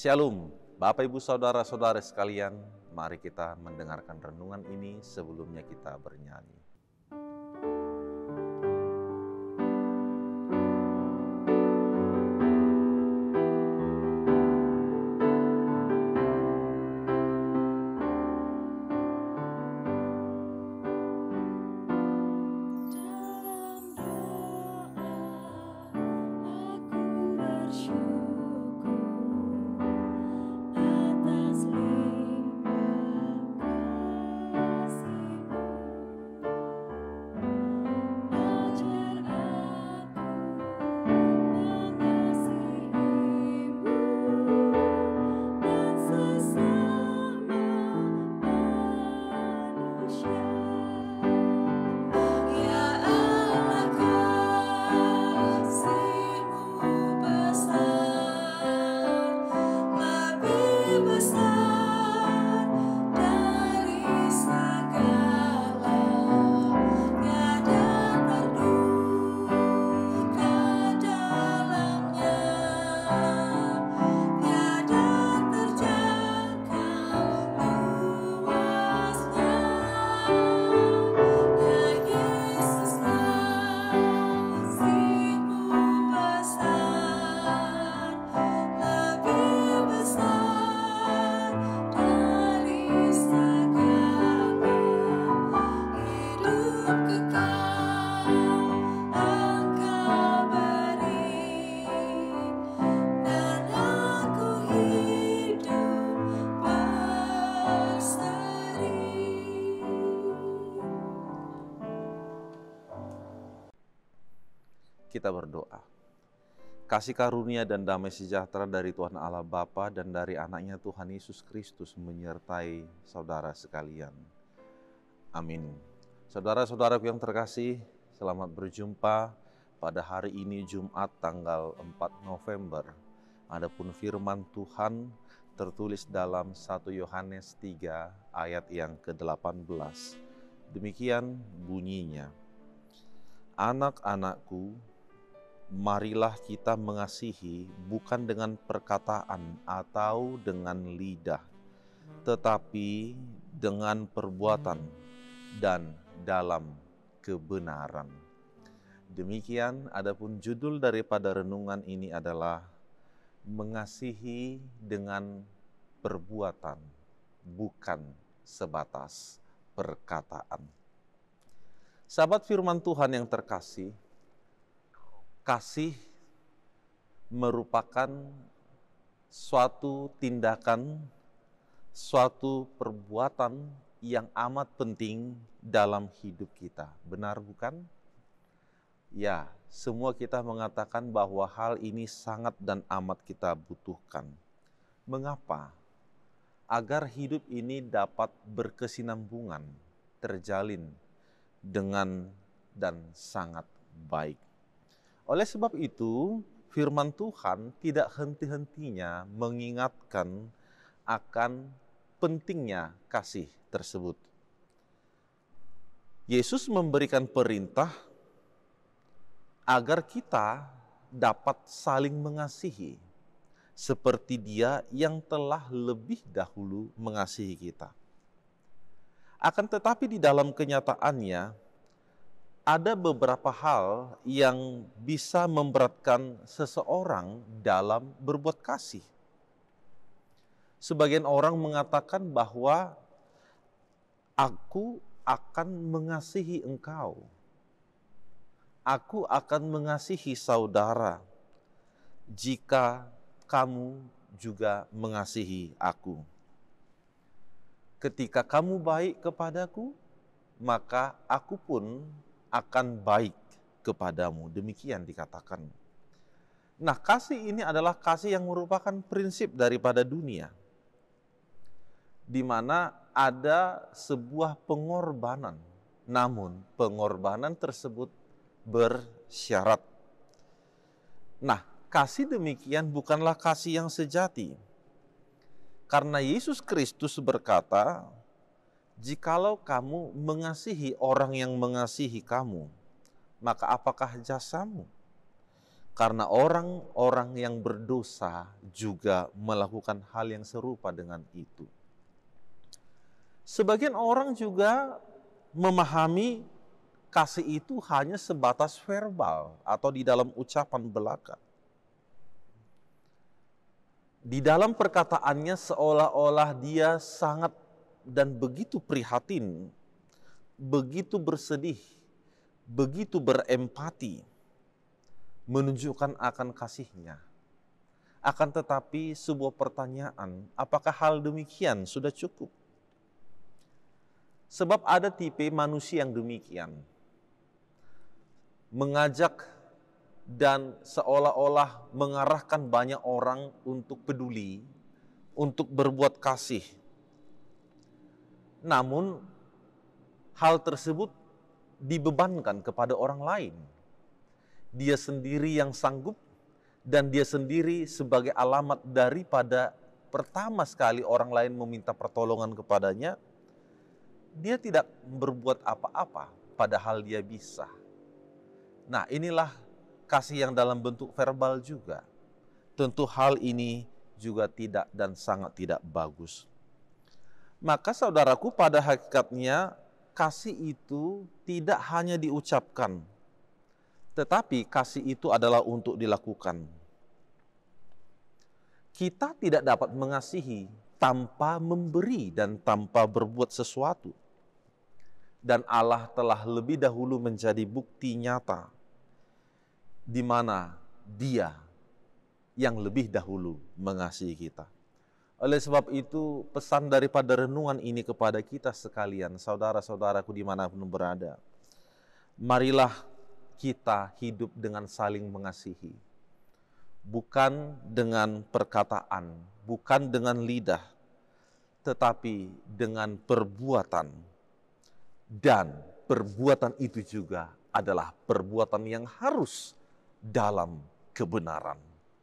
Shalom, Bapak Ibu Saudara-saudara sekalian, mari kita mendengarkan renungan ini sebelumnya kita bernyanyi. Kita berdoa. Kasih karunia dan damai sejahtera dari Tuhan Allah Bapa dan dari anaknya Tuhan Yesus Kristus menyertai saudara sekalian. Amin. Saudara-saudaraku yang terkasih, selamat berjumpa pada hari ini Jumat tanggal 4 November. Adapun firman Tuhan tertulis dalam 1 Yohanes 3 ayat yang ke-18. Demikian bunyinya. Anak-anakku, marilah kita mengasihi bukan dengan perkataan atau dengan lidah, tetapi dengan perbuatan dan dalam kebenaran. Demikian, adapun judul daripada renungan ini adalah mengasihi dengan perbuatan, bukan sebatas perkataan. Sahabat firman Tuhan yang terkasih, kasih merupakan suatu tindakan, suatu perbuatan yang amat penting dalam hidup kita. Benar bukan? Ya, semua kita mengatakan bahwa hal ini sangat dan amat kita butuhkan. Mengapa? Agar hidup ini dapat berkesinambungan, terjalin dengan dan sangat baik. Oleh sebab itu, firman Tuhan tidak henti-hentinya mengingatkan akan pentingnya kasih tersebut. Yesus memberikan perintah agar kita dapat saling mengasihi, seperti Dia yang telah lebih dahulu mengasihi kita. Akan tetapi di dalam kenyataannya, ada beberapa hal yang bisa memberatkan seseorang dalam berbuat kasih. Sebagian orang mengatakan bahwa aku akan mengasihi engkau. Aku akan mengasihi saudara jika kamu juga mengasihi aku. Ketika kamu baik kepadaku, maka aku pun akan baik kepadamu. Demikian dikatakan. Nah, kasih ini adalah kasih yang merupakan prinsip daripada dunia, di mana ada sebuah pengorbanan. Namun, pengorbanan tersebut bersyarat. Nah, kasih demikian bukanlah kasih yang sejati. Karena Yesus Kristus berkata, jikalau kamu mengasihi orang yang mengasihi kamu, maka apakah jasamu? Karena orang-orang yang berdosa juga melakukan hal yang serupa dengan itu. Sebagian orang juga memahami kasih itu hanya sebatas verbal atau di dalam ucapan belaka. Di dalam perkataannya seolah-olah dia sangat dan begitu prihatin, begitu bersedih, begitu berempati, menunjukkan akan kasihnya. Akan tetapi sebuah pertanyaan, apakah hal demikian sudah cukup? Sebab ada tipe manusia yang demikian. Mengajak dan seolah-olah mengarahkan banyak orang untuk peduli, untuk berbuat kasih. Namun hal tersebut dibebankan kepada orang lain. Dia sendiri yang sanggup dan dia sendiri sebagai alamat daripada pertama sekali orang lain meminta pertolongan kepadanya, dia tidak berbuat apa-apa padahal dia bisa. Nah, inilah kasih yang dalam bentuk verbal juga. Tentu hal ini juga tidak dan sangat tidak bagus. Maka saudaraku, pada hakikatnya kasih itu tidak hanya diucapkan, tetapi kasih itu adalah untuk dilakukan. Kita tidak dapat mengasihi tanpa memberi dan tanpa berbuat sesuatu. Dan Allah telah lebih dahulu menjadi bukti nyata di mana Dia yang lebih dahulu mengasihi kita. Oleh sebab itu, pesan daripada renungan ini kepada kita sekalian, saudara-saudaraku dimanapun berada, marilah kita hidup dengan saling mengasihi. Bukan dengan perkataan, bukan dengan lidah, tetapi dengan perbuatan. Dan perbuatan itu juga adalah perbuatan yang harus dalam kebenaran,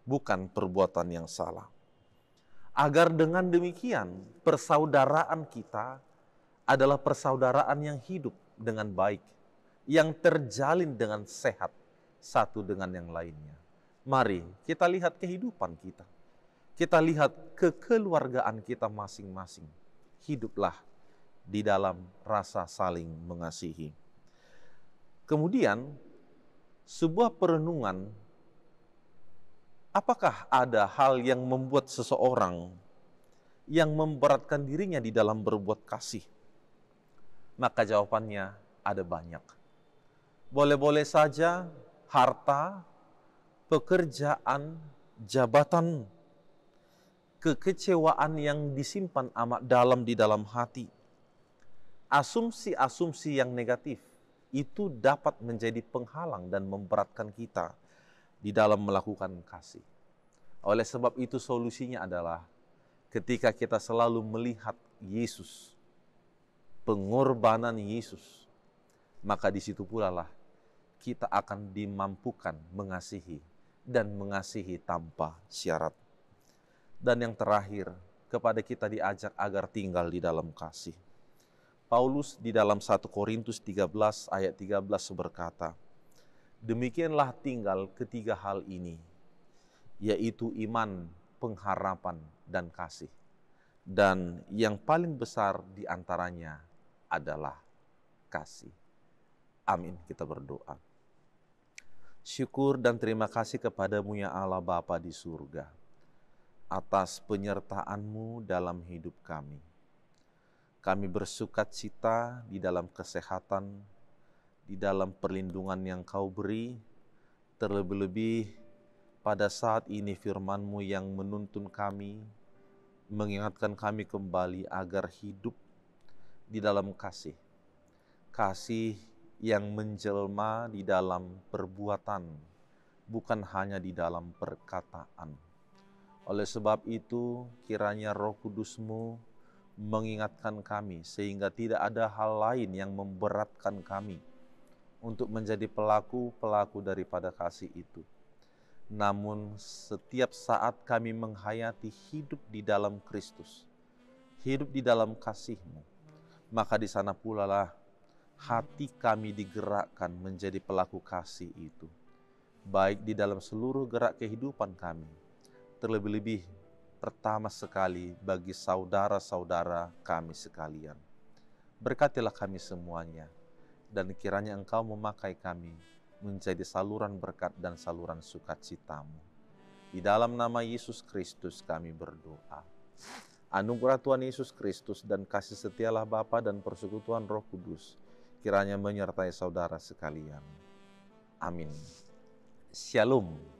bukan perbuatan yang salah. Agar dengan demikian persaudaraan kita adalah persaudaraan yang hidup dengan baik, yang terjalin dengan sehat satu dengan yang lainnya. Mari kita lihat kehidupan kita. Kita lihat kekeluargaan kita masing-masing. Hiduplah di dalam rasa saling mengasihi. Kemudian sebuah perenungan, apakah ada hal yang membuat seseorang yang memberatkan dirinya di dalam berbuat kasih? Maka jawabannya ada banyak. Boleh-boleh saja harta, pekerjaan, jabatan, kekecewaan yang disimpan amat dalam di dalam hati, asumsi-asumsi yang negatif, itu dapat menjadi penghalang dan memberatkan kita di dalam melakukan kasih. Oleh sebab itu solusinya adalah ketika kita selalu melihat Yesus, pengorbanan Yesus, maka di situ pula lah kita akan dimampukan mengasihi dan mengasihi tanpa syarat. Dan yang terakhir, kepada kita diajak agar tinggal di dalam kasih. Paulus di dalam 1 Korintus 13 ayat 13 berkata, demikianlah tinggal ketiga hal ini, yaitu iman, pengharapan, dan kasih. Dan yang paling besar di antaranya adalah kasih. Amin, kita berdoa. Syukur dan terima kasih kepadamu ya Allah Bapa di surga, atas penyertaan-Mu dalam hidup kami. Kami bersukacita di dalam kesehatan, di dalam perlindungan yang Kau beri, terlebih-lebih pada saat ini firman-Mu yang menuntun kami, mengingatkan kami kembali agar hidup di dalam kasih. Kasih yang menjelma di dalam perbuatan, bukan hanya di dalam perkataan. Oleh sebab itu, kiranya Roh Kudus-Mu mengingatkan kami sehingga tidak ada hal lain yang memberatkan kami untuk menjadi pelaku-pelaku daripada kasih itu. Namun setiap saat kami menghayati hidup di dalam Kristus, hidup di dalam kasih-Mu, maka di sana pula lah hati kami digerakkan menjadi pelaku kasih itu. baik di dalam seluruh gerak kehidupan kami, terlebih-lebih pertama sekali bagi saudara-saudara kami sekalian. Berkatilah kami semuanya, dan kiranya Engkau memakai kami menjadi saluran berkat dan saluran sukacita-Mu. Di dalam nama Yesus Kristus kami berdoa. Anugerah Tuhan Yesus Kristus dan kasih setialah Bapa dan persekutuan Roh Kudus kiranya menyertai saudara sekalian. Amin. Shalom.